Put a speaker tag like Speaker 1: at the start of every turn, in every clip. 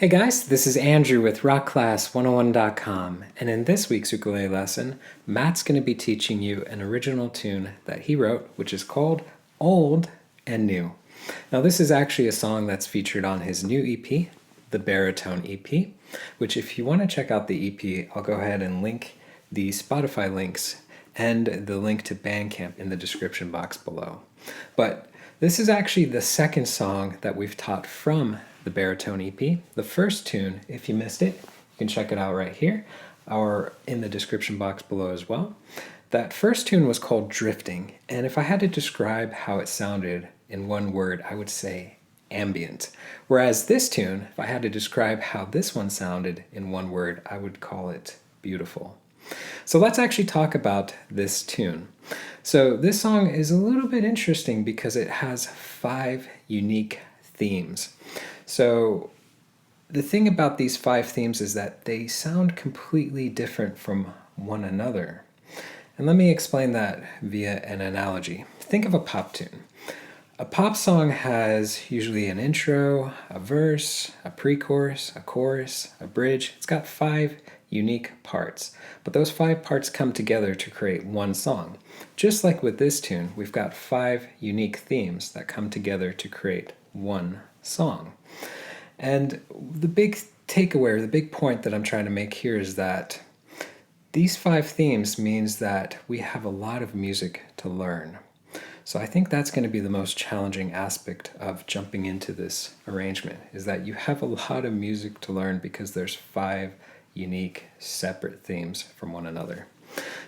Speaker 1: Hey guys, this is Andrew with rockclass101.com, and in this week's ukulele lesson, Matt's going to be teaching you an original tune that he wrote, which is called Old and New. Now this is actually a song that's featured on his new EP, the Baritone EP, which if you want to check out the EP, I'll go ahead and link the Spotify links and the link to Bandcamp in the description box below. But this is actually the second song that we've taught from the Baritone EP. The first tune, if you missed it, you can check it out right here or in the description box below as well. That first tune was called Drifting, and if I had to describe how it sounded in one word, I would say ambient. Whereas this tune, if I had to describe how this one sounded in one word, I would call it beautiful. So let's actually talk about this tune. So this song is a little bit interesting because it has 5 unique themes. So the thing about these 5 themes is that they sound completely different from one another. And let me explain that via an analogy. Think of a pop tune. A pop song has usually an intro, a verse, a pre-chorus, a chorus, a bridge. It's got 5 unique parts, but those 5 parts come together to create one song. Just like with this tune, we've got 5 unique themes that come together to create one song. And the big takeaway, or the big point that I'm trying to make here is that these 5 themes means that we have a lot of music to learn. So I think that's going to be the most challenging aspect of jumping into this arrangement, is that you have a lot of music to learn because there's 5 unique separate themes from one another.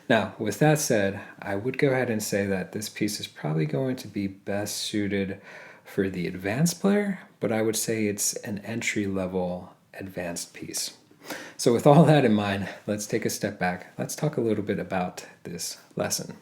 Speaker 1: Now, with that said, I would go ahead and say that this piece is probably going to be best suited for the advanced player, but I would say it's an entry-level advanced piece. So with all that in mind, let's take a step back. Let's talk a little bit about this lesson.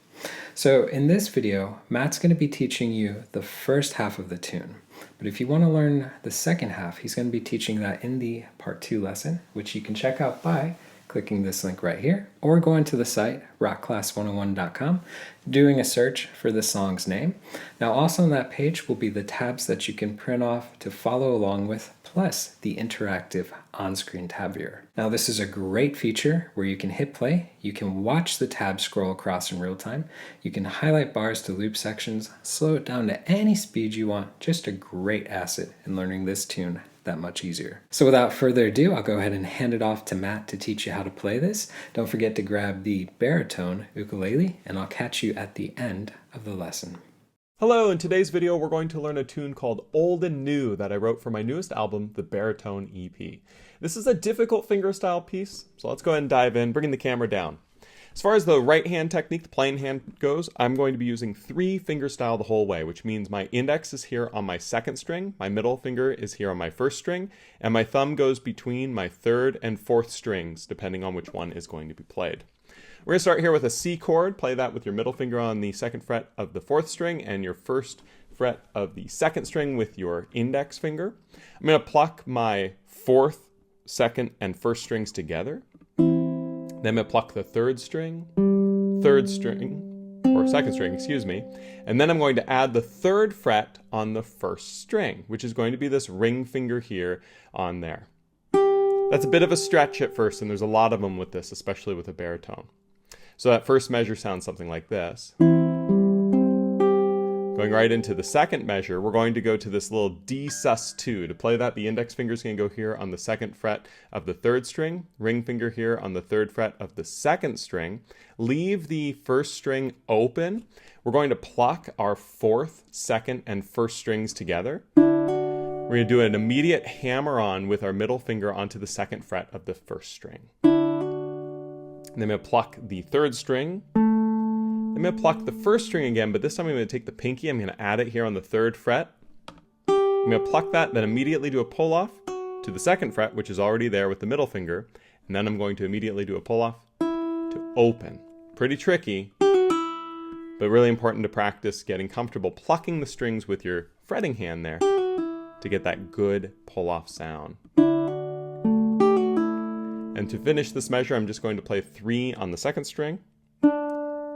Speaker 1: So in this video, Matt's going to be teaching you the first half of the tune. But if you want to learn the second half, he's going to be teaching that in the part 2 lesson, which you can check out by clicking this link right here, or going to the site, rockclass101.com, doing a search for the song's name. Now also on that page will be the tabs that you can print off to follow along with, plus the interactive on-screen tab viewer. Now this is a great feature where you can hit play, you can watch the tabs scroll across in real time, you can highlight bars to loop sections, slow it down to any speed you want. Just a great asset in learning this tune that much easier. So without further ado, I'll go ahead and hand it off to Matt to teach you how to play this. Don't forget to grab the Baritone Ukulele, and I'll catch you at the end of the lesson.
Speaker 2: Hello, in today's video we're going to learn a tune called Old and New that I wrote for my newest album, the Baritone EP. This is a difficult fingerstyle piece, so let's go ahead and dive in, bringing the camera down. As far as the right hand technique, the playing hand goes, I'm going to be using 3 fingerstyle the whole way, which means my index is here on my 2nd string, my middle finger is here on my 1st string, and my thumb goes between my 3rd and 4th strings, depending on which one is going to be played. We're going to start here with a C chord. Play that with your middle finger on the 2nd fret of the 4th string and your 1st fret of the 2nd string with your index finger. I'm going to pluck my 4th, 2nd, and 1st strings together. Then I'm going to pluck the 3rd string, or 2nd string, excuse me, and then I'm going to add the 3rd fret on the 1st string, which is going to be this ring finger here on there. That's a bit of a stretch at first, and there's a lot of them with this, especially with a baritone. So that first measure sounds something like this. Going right into the second measure, we're going to go to this little D sus2. To play that, the index finger is going to go here on the 2nd fret of the 3rd string, ring finger here on the 3rd fret of the 2nd string. Leave the 1st string open. We're going to pluck our 4th, 2nd, and 1st strings together. We're going to do an immediate hammer-on with our middle finger onto the 2nd fret of the 1st string. And then I'm going to pluck the 3rd string. I'm going to pluck the 1st string again, but this time I'm going to take the pinky, I'm going to add it here on the 3rd fret. I'm going to pluck that, then immediately do a pull-off to the 2nd fret, which is already there with the middle finger, and then I'm going to immediately do a pull-off to open. Pretty tricky, but really important to practice getting comfortable plucking the strings with your fretting hand there to get that good pull-off sound. And to finish this measure, I'm just going to play 3 on the 2nd string,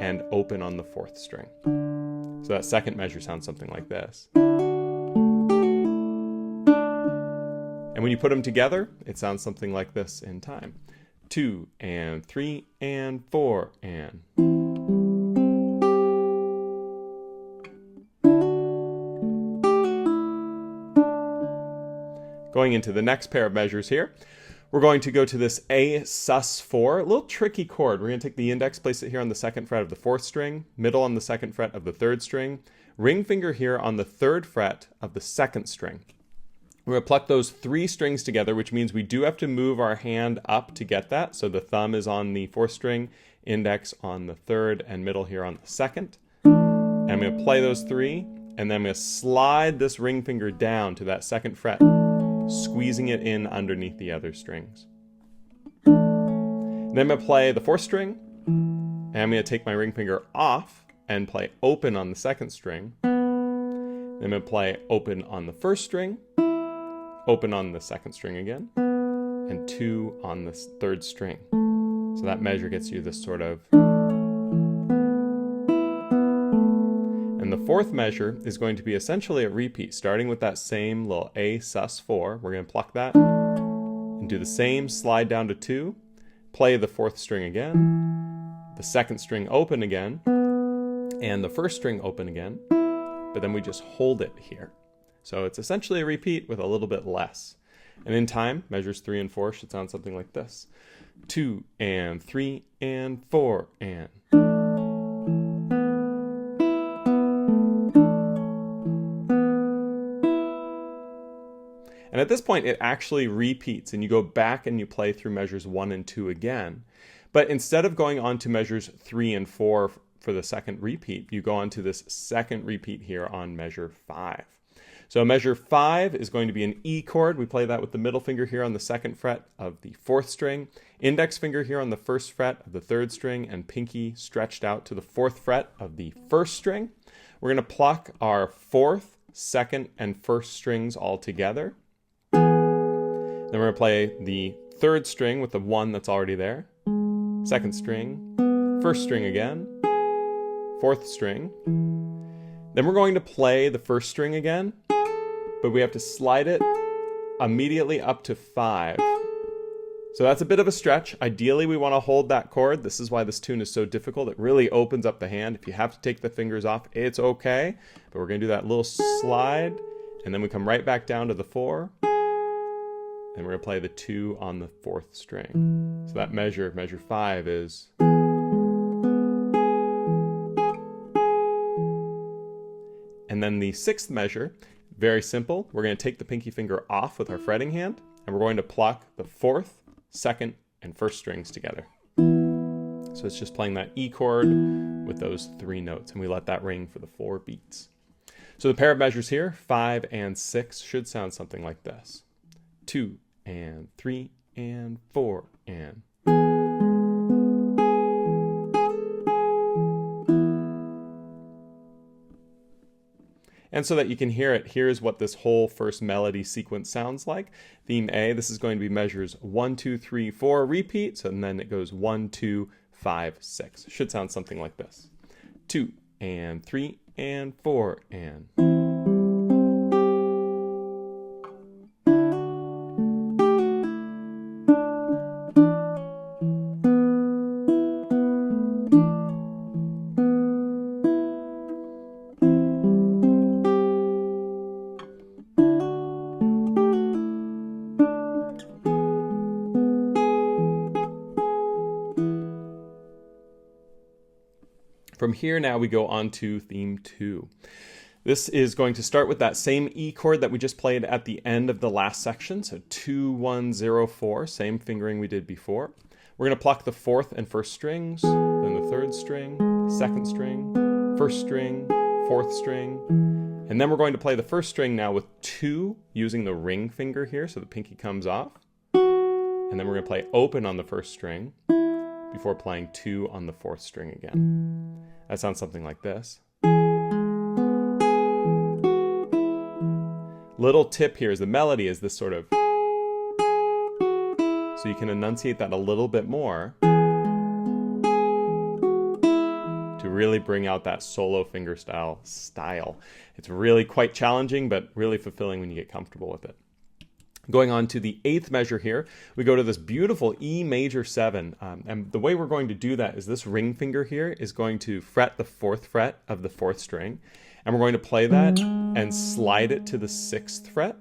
Speaker 2: and open on the 4th string. So that second measure sounds something like this. And when you put them together, it sounds something like this in time. 2 and 3 and 4 and. Going into the next pair of measures here, we're going to go to this A sus4, a little tricky chord. We're going to take the index, place it here on the 2nd fret of the 4th string, middle on the 2nd fret of the 3rd string, ring finger here on the 3rd fret of the 2nd string. We're going to pluck those 3 strings together, which means we do have to move our hand up to get that. So the thumb is on the 4th string, index on the 3rd, and middle here on the 2nd. And I'm going to play those 3, and then I'm going to slide this ring finger down to that 2nd fret, squeezing it in underneath the other strings. Then I'm going to play the 4th string, and I'm going to take my ring finger off and play open on the 2nd string. Then I'm going to play open on the 1st string, open on the 2nd string again, and 2 on the 3rd string. So that measure gets you this sort of. And the 4th measure is going to be essentially a repeat, starting with that same little A sus4. We're going to pluck that and do the same slide down to 2, play the 4th string again, the 2nd string open again, and the 1st string open again, but then we just hold it here. So it's essentially a repeat with a little bit less. And in time, measures 3 and 4 should sound something like this. 2 and 3 and 4 and. And at this point, it actually repeats, and you go back and you play through measures 1 and 2 again. But instead of going on to measures 3 and 4 for the second repeat, you go on to this second repeat here on measure 5. So measure 5 is going to be an E chord. We play that with the middle finger here on the 2nd fret of the 4th string, index finger here on the 1st fret of the 3rd string, and pinky stretched out to the 4th fret of the 1st string. We're going to pluck our 4th, 2nd, and 1st strings all together. Then we're going to play the 3rd string with the 1 that's already there, 2nd string, 1st string again, 4th string. Then we're going to play the 1st string again, but we have to slide it immediately up to 5. So that's a bit of a stretch. Ideally, we want to hold that chord. This is why this tune is so difficult. It really opens up the hand. If you have to take the fingers off, it's okay. But we're going to do that little slide, and then we come right back down to the 4. And we're going to play the 2 on the 4th string. So that measure 5 is. And then the 6th measure, very simple. We're going to take the pinky finger off with our fretting hand, and we're going to pluck the 4th, 2nd, and 1st strings together. So it's just playing that E chord with those 3 notes, and we let that ring for the 4 beats. So the pair of measures here, 5 and 6, should sound something like this. 2 and 3 and 4 and. And so that you can hear it, here's what this whole first melody sequence sounds like. Theme A, this is going to be measures 1, 2, 3, 4 repeats, and then it goes 1, 2, 5, 6. Should sound something like this. 2 and 3 and 4 and. From here now we go on to theme 2. This is going to start with that same E chord that we just played at the end of the last section. So 2, 1, 0, 4, same fingering we did before. We're going to pluck the 4th and 1st strings, then the 3rd string, 2nd string, 1st string, 4th string. And then we're going to play the 1st string now with 2 using the ring finger here so the pinky comes off. And then we're going to play open on the 1st string before playing 2 on the 4th string again. That sounds something like this. Little tip here is the melody is this sort of. So you can enunciate that a little bit more to really bring out that solo fingerstyle style. It's really quite challenging, but really fulfilling when you get comfortable with it. Going on to the 8th measure here, we go to this beautiful E major 7. And the way we're going to do that is this ring finger here is going to fret the 4th fret of the 4th string. And we're going to play that and slide it to the 6th fret,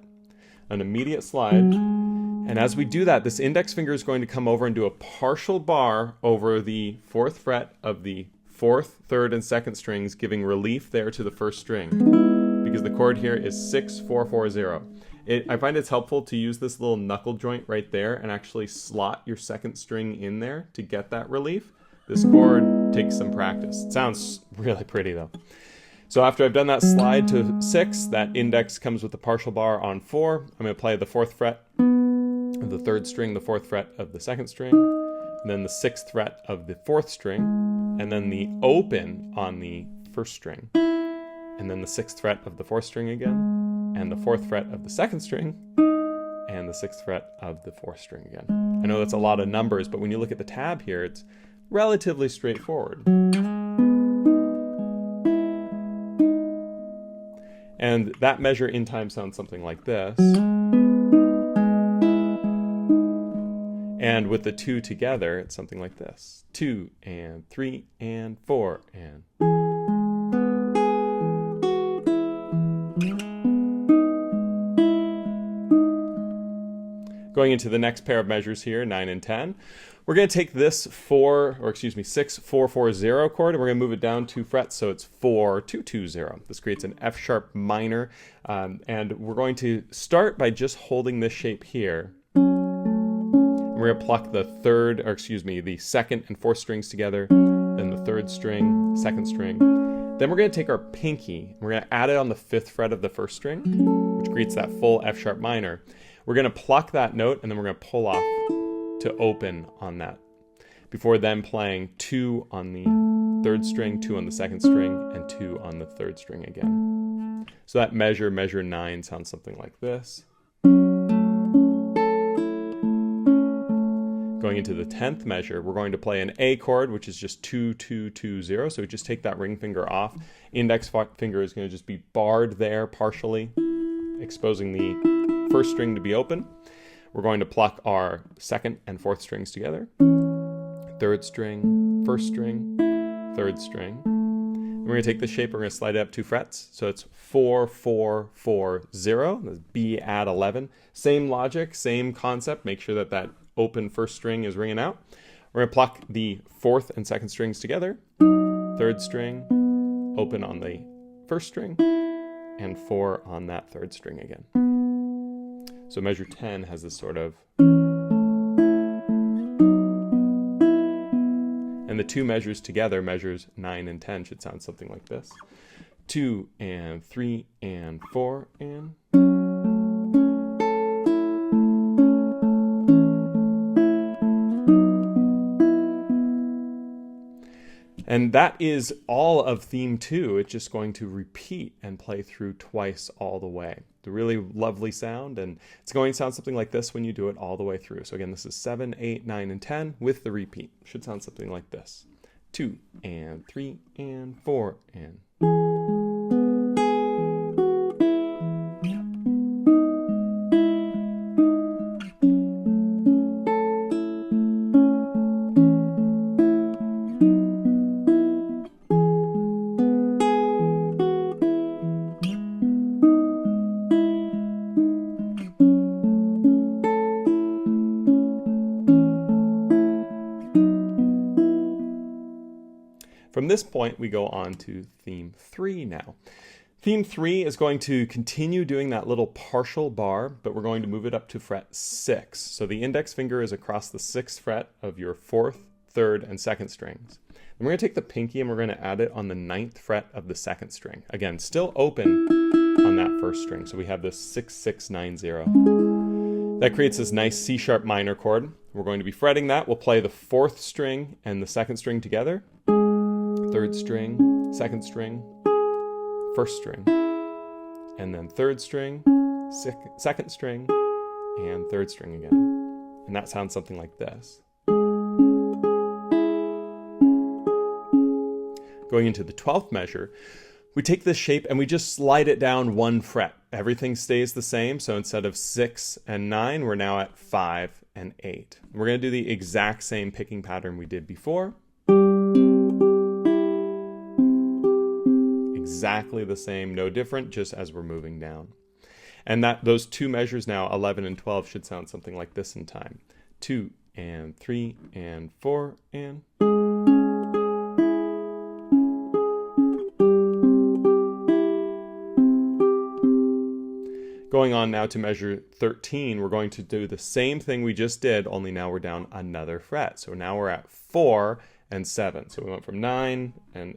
Speaker 2: an immediate slide. And as we do that, this index finger is going to come over and do a partial bar over the 4th fret of the 4th, 3rd, and 2nd strings, giving relief there to the 1st string, because the chord here is 6, 4, 4, 0. I find it's helpful to use this little knuckle joint right there and actually slot your 2nd string in there to get that relief. This chord takes some practice. It sounds really pretty though. So after I've done that slide to 6, that index comes with the partial bar on 4. I'm going to play the 4th fret of the 3rd string, the 4th fret of the 2nd string, and then the 6th fret of the 4th string, and then the open on the 1st string, and then the 6th fret of the 4th string again, and the 4th fret of the 2nd string, and the 6th fret of the 4th string again. I know that's a lot of numbers, but when you look at the tab here, it's relatively straightforward. And that measure in time sounds something like this. And with the 2 together, it's something like this. 2 and 3 and 4 and... Going into the next pair of measures here, 9 and 10, we're going to take this 6, 4, 4, 0 chord, and we're going to move it down 2 frets, so it's 4, 2, 2, 0. This creates an F sharp minor, and we're going to start by just holding this shape here. And we're going to pluck the 2nd and 4th strings together, then the 3rd string, 2nd string. Then we're going to take our pinky, and we're going to add it on the 5th fret of the 1st string, which creates that full F sharp minor. We're going to pluck that note, and then we're going to pull off to open on that, before then playing 2 on the 3rd string, 2 on the 2nd string, and 2 on the 3rd string again. So that measure 9, sounds something like this. Going into the 10th measure, we're going to play an A chord, which is just 2, 2, 2, 0. So we just take that ring finger off. Index finger is going to just be barred there partially, exposing the 1st string to be open. We're going to pluck our 2nd and 4th strings together. 3rd string, 1st string, 3rd string. And we're going to take this shape, we're going to slide it up 2 frets. So it's 4, 4, 4, 0. That's B add 11. Same logic, same concept. Make sure that that open 1st string is ringing out. We're going to pluck the 4th and 2nd strings together. 3rd string, open on the 1st string, and 4 on that 3rd string again. So measure 10 has this sort of... And the 2 measures together, measures 9 and 10, should sound something like this. 2 and 3 and 4 and... And that is all of theme 2. It's just going to repeat and play through twice all the way. It's a really lovely sound, and it's going to sound something like this when you do it all the way through. So again, this is 7, 8, 9, and 10 with the repeat. Should sound something like this. 2 and 3 and 4 and... From this point, we go on to theme 3 now. Theme 3 is going to continue doing that little partial bar, but we're going to move it up to fret 6. So the index finger is across the 6th fret of your 4th, 3rd, and 2nd strings. And we're going to take the pinky and we're going to add it on the 9th fret of the 2nd string. Again, still open on that 1st string. So we have this 6, 6, 9, 0. That creates this nice C sharp minor chord. We're going to be fretting that. We'll play the 4th string and the 2nd string together. 3rd string, 2nd string, 1st string, and then 3rd string, 2nd string, and 3rd string again. And that sounds something like this. Going into the 12th measure, We take this shape and we just slide it down 1 fret. Everything stays the same. So instead of 6 and 9, we're now at 5 and 8. We're going to do the exact same picking pattern we did before. Exactly the same, no different, just as we're moving down. And those 2 measures now, 11 and 12, should sound something like this in time. 2 and 3 and 4 and... Going on now to measure 13, we're going to do the same thing we just did, only now we're down another fret. So now we're at 4 and 7. So we went from 9 and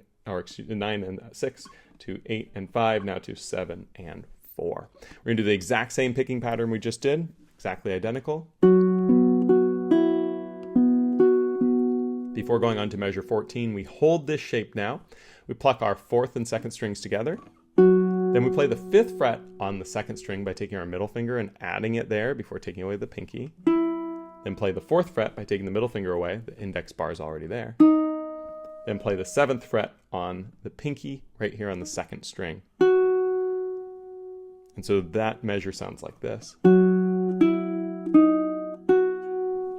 Speaker 2: 6 to 8 and 5, now to 7 and 4. We're going to do the exact same picking pattern we just did, exactly identical. Before going on to measure 14, we hold this shape now. We pluck our 4th and 2nd strings together. Then we play the 5th fret on the 2nd string by taking our middle finger and adding it there before taking away the pinky. Then play the 4th fret by taking the middle finger away. The index bar is already there. Then play the 7th fret on the pinky right here on the 2nd string. And so that measure sounds like this.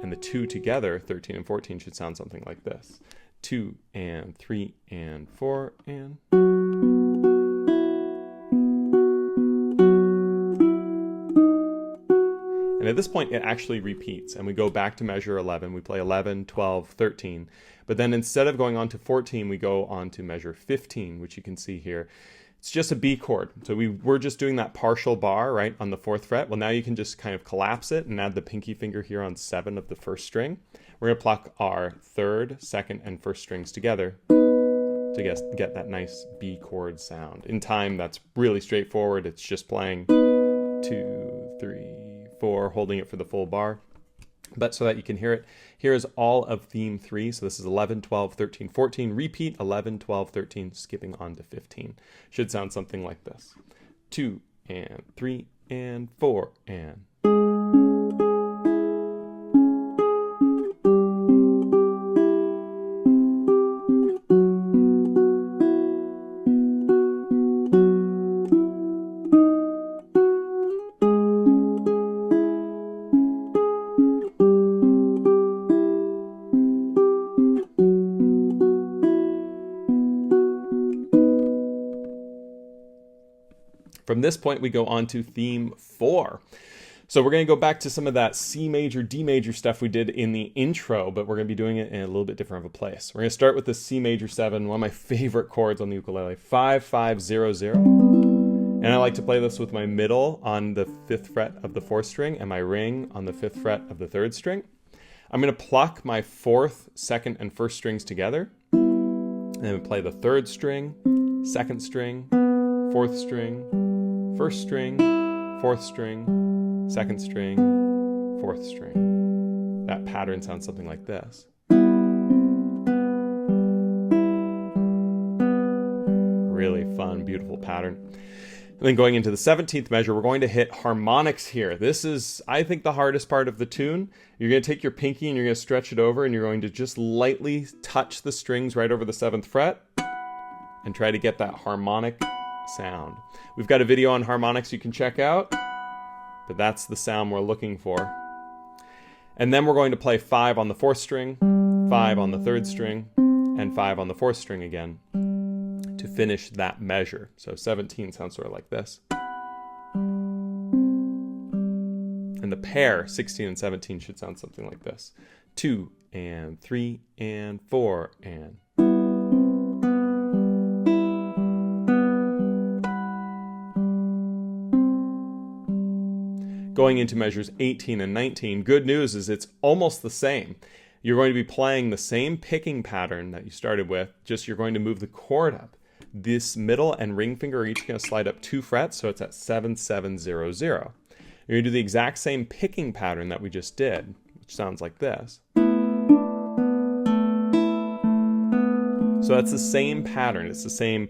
Speaker 2: And the 2 together, 13 and 14, should sound something like this. 2 and 3 and 4 and... And at this point, it actually repeats, and we go back to measure 11. We play 11, 12, 13. But then instead of going on to 14, we go on to measure 15, which you can see here. It's just a B chord. So we're just doing that partial bar, right, on the 4th fret. Well, now you can just kind of collapse it and add the pinky finger here on 7 of the 1st string. We're going to pluck our 3rd, 2nd, and 1st strings together to get that nice B chord sound. In time, that's really straightforward. It's just playing 2, 3, 4, holding it for the full bar. But so that you can hear it, here is all of theme 3. So this is 11, 12, 13, 14. Repeat 11, 12, 13, skipping on to 15. Should sound something like this. 2 and 3 and 4 and... From this point, we go on to theme 4. So we're going to go back to some of that C major, D major stuff we did in the intro, but we're going to be doing it in a little bit different of a place. We're going to start with the C major 7, one of my favorite chords on the ukulele, 5, 5, 0, 0. And I like to play this with my middle on the 5th fret of the 4th string and my ring on the 5th fret of the 3rd string. I'm going to pluck my 4th, 2nd, and 1st strings together. And then play the 3rd string, 2nd string, 4th string, 1st string, 4th string, 2nd string, 4th string. That pattern sounds something like this. Really fun, beautiful pattern. And then going into the 17th measure, we're going to hit harmonics here. This is, I think, the hardest part of the tune. You're going to take your pinky and you're going to stretch it over and you're going to just lightly touch the strings right over the 7th fret and try to get that harmonic sound. We've got a video on harmonics you can check out, but that's the sound we're looking for. And then we're going to play 5 on the 4th string, 5 on the 3rd string, and 5 on the 4th string again to finish that measure. So 17 sounds sort of like this. And the pair, 16 and 17, should sound something like this. 2 and 3 and 4 and... Going into measures 18 and 19, good news is it's almost the same. You're going to be playing the same picking pattern that you started with, just you're going to move the chord up. This middle and ring finger are each going to slide up 2 frets, so it's at 7, 7, 0, 0. You're going to do the exact same picking pattern that we just did, which sounds like this. So that's the same pattern. It's the same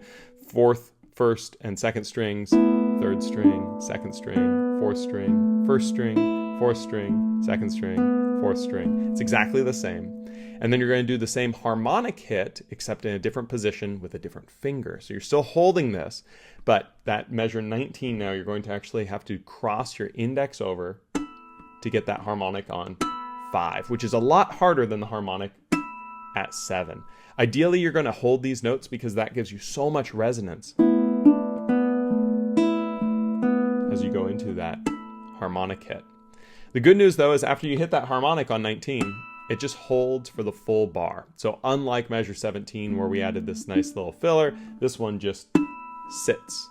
Speaker 2: 4th, 1st, and 2nd strings, 3rd string, 2nd string, 4th string, 1st string, 4th string, 2nd string, 4th string. It's exactly the same. And then you're going to do the same harmonic hit, except in a different position with a different finger. So you're still holding this, but that measure 19 now, you're going to actually have to cross your index over to get that harmonic on 5, which is a lot harder than the harmonic at 7. Ideally, you're going to hold these notes because that gives you so much resonance as you go into that harmonic hit. The good news, though, is after you hit that harmonic on 19, it just holds for the full bar. So unlike measure 17, where we added this nice little filler, this one just sits.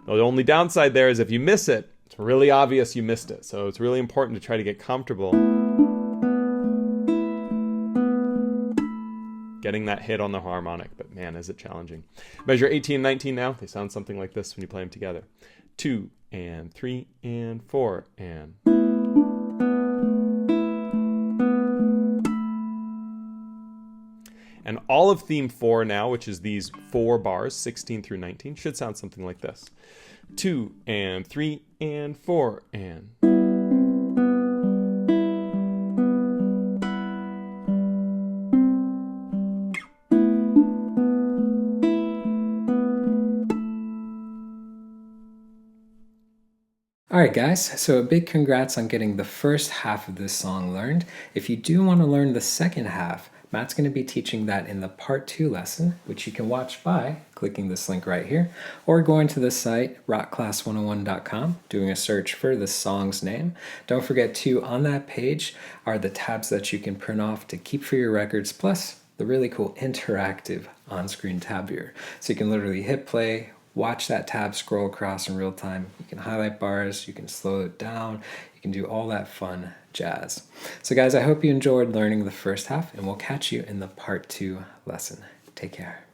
Speaker 2: The only downside there is if you miss it, it's really obvious you missed it. So it's really important to try to get comfortable getting that hit on the harmonic. But man, is it challenging. Measure 18 and 19 now, they sound something like this when you play them together. 2 and 3 and 4 and... And all of theme 4 now, which is these 4 bars, 16 through 19, should sound something like this. 2 and 3 and 4 and...
Speaker 1: Alright guys, so a big congrats on getting the first half of this song learned. If you do want to learn the second half, Matt's going to be teaching that in the part 2 lesson, which you can watch by clicking this link right here, or going to the site rockclass101.com, doing a search for the song's name. Don't forget too, on that page are the tabs that you can print off to keep for your records, plus the really cool interactive on-screen tab viewer. So you can literally hit play, watch that tab scroll across in real time. You can highlight bars, you can slow it down, you can do all that fun jazz. So guys, I hope you enjoyed learning the first half, and we'll catch you in the part 2 lesson. Take care.